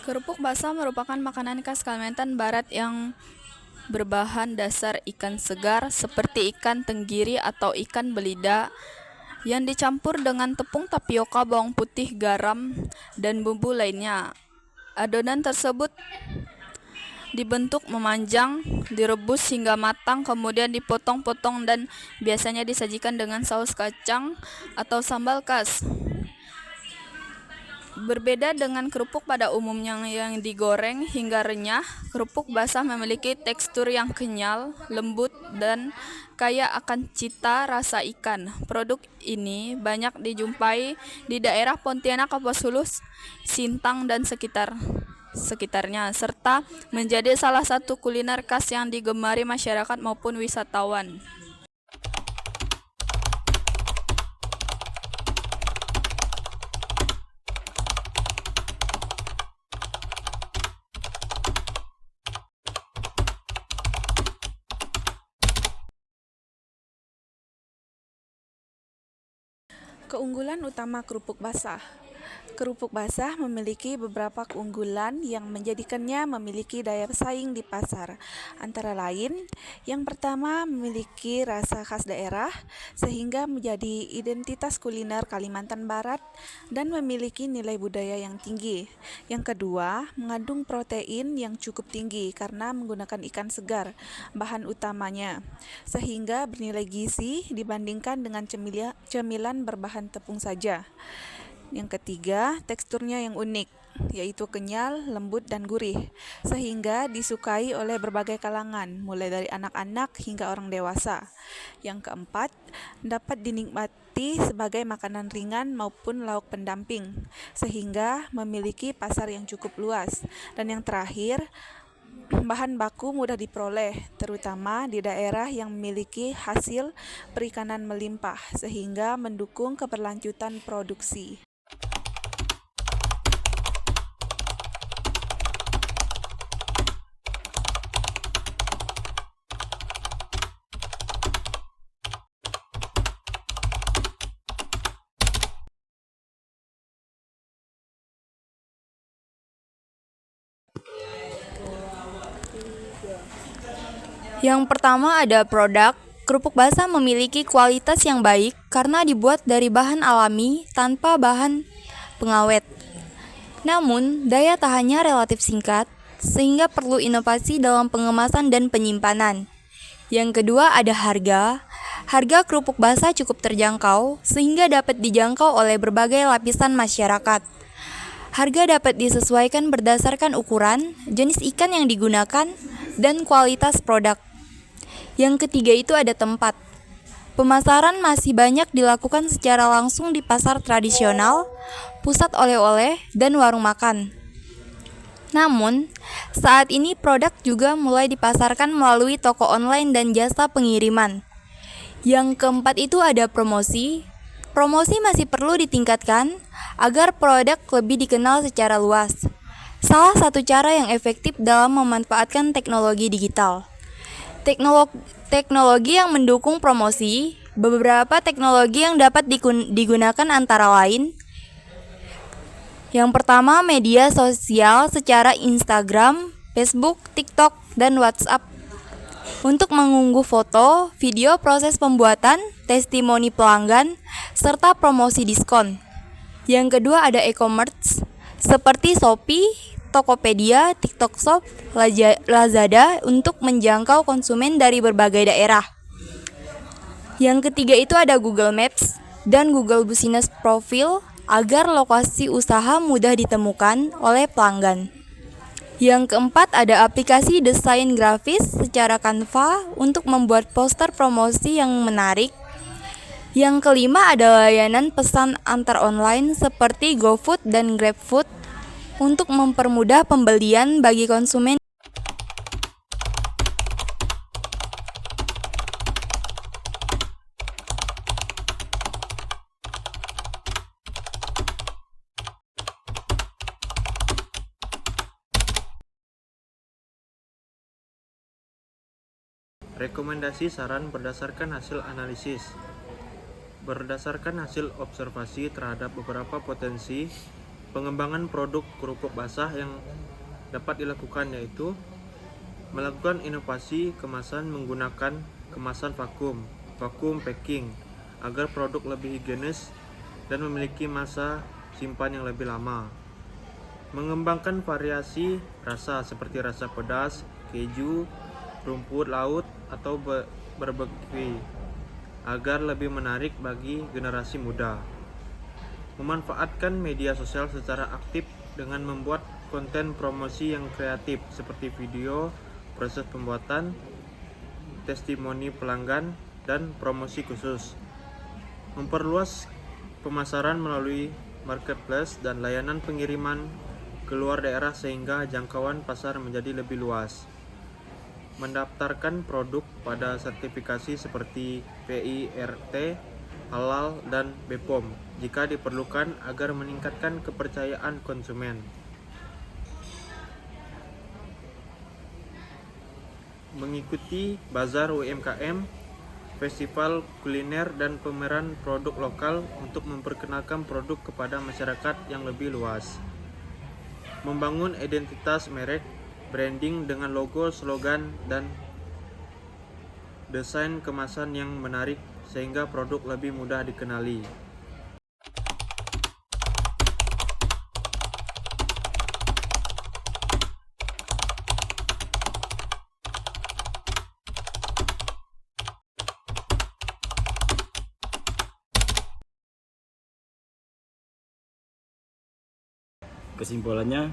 Kerupuk basah merupakan makanan khas Kalimantan Barat yang berbahan dasar ikan segar seperti ikan tenggiri atau ikan belida yang dicampur dengan tepung tapioka, bawang putih, garam, dan bumbu lainnya. Adonan tersebut dibentuk memanjang, direbus hingga matang, kemudian dipotong-potong dan biasanya disajikan dengan saus kacang atau sambal khas. Berbeda dengan kerupuk pada umumnya yang digoreng hingga renyah, kerupuk basah memiliki tekstur yang kenyal, lembut, dan kaya akan cita rasa ikan. Produk ini banyak dijumpai di daerah Pontianak, Kapuas Hulu, Sintang, dan sekitarnya, serta menjadi salah satu kuliner khas yang digemari masyarakat maupun wisatawan. Keunggulan utama kerupuk basah. Kerupuk basah memiliki beberapa keunggulan yang menjadikannya memiliki daya saing di pasar. Antara lain, yang pertama memiliki rasa khas daerah sehingga menjadi identitas kuliner Kalimantan Barat dan memiliki nilai budaya yang tinggi. Yang kedua, mengandung protein yang cukup tinggi karena menggunakan ikan segar bahan utamanya, sehingga bernilai gizi dibandingkan dengan cemilan berbahan tepung saja. Yang ketiga, teksturnya yang unik, yaitu kenyal, lembut, dan gurih, sehingga disukai oleh berbagai kalangan, mulai dari anak-anak hingga orang dewasa. Yang keempat, dapat dinikmati sebagai makanan ringan maupun lauk pendamping, sehingga memiliki pasar yang cukup luas. Dan yang terakhir, bahan baku mudah diperoleh, terutama di daerah yang memiliki hasil perikanan melimpah, sehingga mendukung keberlanjutan produksi. Yang pertama ada produk. Kerupuk basah memiliki kualitas yang baik karena dibuat dari bahan alami tanpa bahan pengawet. Namun, daya tahannya relatif singkat, sehingga perlu inovasi dalam pengemasan dan penyimpanan. Yang kedua ada harga. Harga kerupuk basah cukup terjangkau, sehingga dapat dijangkau oleh berbagai lapisan masyarakat. Harga dapat disesuaikan berdasarkan ukuran, jenis ikan yang digunakan, dan kualitas produk. Yang ketiga itu ada tempat. Pemasaran masih banyak dilakukan secara langsung di pasar tradisional, pusat oleh-oleh, dan warung makan. Namun, saat ini produk juga mulai dipasarkan melalui toko online dan jasa pengiriman. Yang keempat itu ada promosi. Promosi masih perlu ditingkatkan agar produk lebih dikenal secara luas. Salah satu cara yang efektif dalam memanfaatkan teknologi digital. Teknologi yang mendukung promosi. Beberapa teknologi yang dapat digunakan antara lain: yang pertama, media sosial secara Instagram, Facebook, TikTok, dan WhatsApp untuk mengunggah foto, video proses pembuatan, testimoni pelanggan, serta promosi diskon. Yang kedua ada e-commerce seperti Shopee, Tokopedia, TikTok Shop, Lazada untuk menjangkau konsumen dari berbagai daerah. Yang ketiga itu ada Google Maps dan Google Business Profile agar lokasi usaha mudah ditemukan oleh pelanggan. Yang keempat ada aplikasi desain grafis secara Canva untuk membuat poster promosi yang menarik. Yang kelima ada layanan pesan antar online seperti GoFood dan GrabFood untuk mempermudah pembelian bagi konsumen. Rekomendasi saran berdasarkan hasil analisis. Berdasarkan hasil observasi terhadap beberapa potensi pengembangan produk kerupuk basah yang dapat dilakukan, yaitu melakukan inovasi kemasan menggunakan kemasan vakum packing agar produk lebih higienis dan memiliki masa simpan yang lebih lama. Mengembangkan variasi rasa seperti rasa pedas, keju, rumput laut atau barbecue agar lebih menarik bagi generasi muda. Memanfaatkan media sosial secara aktif dengan membuat konten promosi yang kreatif seperti video, proses pembuatan, testimoni pelanggan, dan promosi khusus. Memperluas pemasaran melalui marketplace dan layanan pengiriman keluar daerah sehingga jangkauan pasar menjadi lebih luas. Mendaftarkan produk pada sertifikasi seperti PIRT, Halal, dan BPOM jika diperlukan agar meningkatkan kepercayaan konsumen. Mengikuti bazar UMKM, festival kuliner, dan pameran produk lokal untuk memperkenalkan produk kepada masyarakat yang lebih luas. Membangun identitas merek, branding dengan logo, slogan, dan desain kemasan yang menarik sehingga produk lebih mudah dikenali. Kesimpulannya,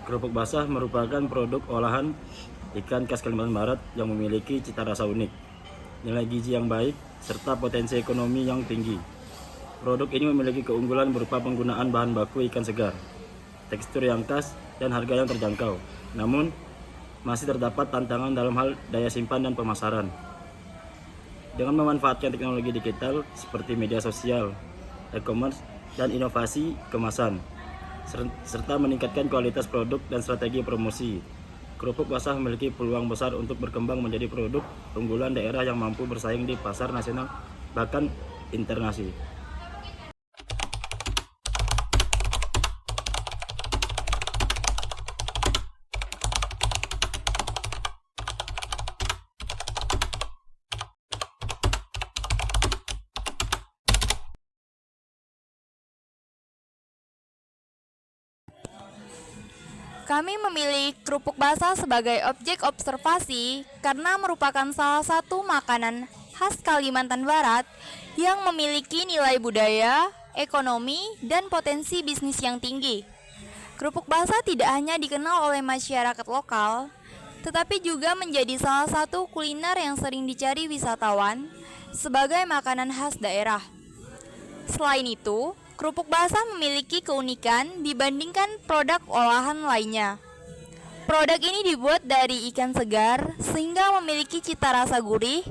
kerupuk basah merupakan produk olahan ikan khas Kalimantan Barat yang memiliki cita rasa unik, nilai gizi yang baik, serta potensi ekonomi yang tinggi. Produk ini memiliki keunggulan berupa penggunaan bahan baku ikan segar, tekstur yang khas, dan harga yang terjangkau. Namun, masih terdapat tantangan dalam hal daya simpan dan pemasaran. Dengan memanfaatkan teknologi digital seperti media sosial, e-commerce, dan inovasi kemasan, serta meningkatkan kualitas produk dan strategi promosi, kerupuk basah memiliki peluang besar untuk berkembang menjadi produk unggulan daerah yang mampu bersaing di pasar nasional bahkan internasional. Kami memilih kerupuk basah sebagai objek observasi karena merupakan salah satu makanan khas Kalimantan Barat yang memiliki nilai budaya, ekonomi, dan potensi bisnis yang tinggi. Kerupuk basah tidak hanya dikenal oleh masyarakat lokal, tetapi juga menjadi salah satu kuliner yang sering dicari wisatawan sebagai makanan khas daerah. Selain itu, kerupuk basah memiliki keunikan dibandingkan produk olahan lainnya. Produk ini dibuat dari ikan segar sehingga memiliki cita rasa gurih,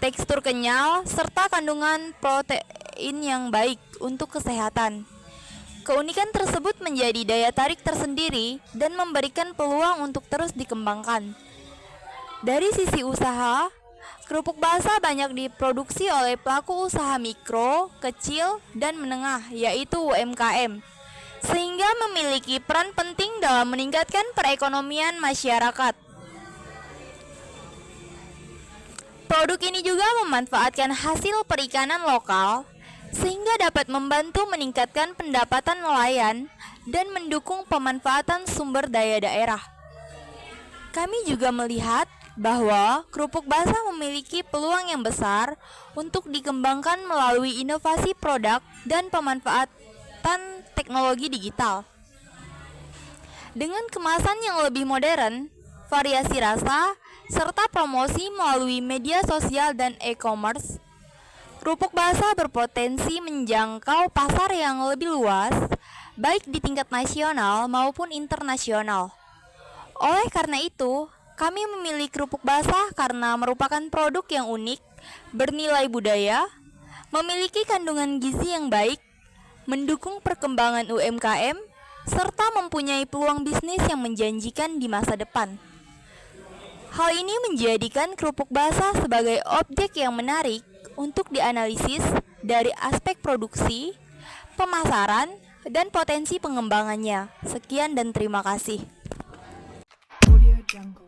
tekstur kenyal, serta kandungan protein yang baik untuk kesehatan. Keunikan tersebut menjadi daya tarik tersendiri dan memberikan peluang untuk terus dikembangkan. Dari sisi usaha, kerupuk basah banyak diproduksi oleh pelaku usaha mikro, kecil, dan menengah, yaitu UMKM, sehingga memiliki peran penting dalam meningkatkan perekonomian masyarakat. Produk ini juga memanfaatkan hasil perikanan lokal, sehingga dapat membantu meningkatkan pendapatan nelayan dan mendukung pemanfaatan sumber daya daerah. Kami juga melihat bahwa kerupuk basah memiliki peluang yang besar untuk dikembangkan melalui inovasi produk dan pemanfaatan teknologi digital. Dengan kemasan yang lebih modern, variasi rasa, serta promosi melalui media sosial dan e-commerce, kerupuk basah berpotensi menjangkau pasar yang lebih luas, baik di tingkat nasional maupun internasional. Oleh karena itu, kami memilih kerupuk basah karena merupakan produk yang unik, bernilai budaya, memiliki kandungan gizi yang baik, mendukung perkembangan UMKM, serta mempunyai peluang bisnis yang menjanjikan di masa depan. Hal ini menjadikan kerupuk basah sebagai objek yang menarik untuk dianalisis dari aspek produksi, pemasaran, dan potensi pengembangannya. Sekian dan terima kasih. Audio Jungle.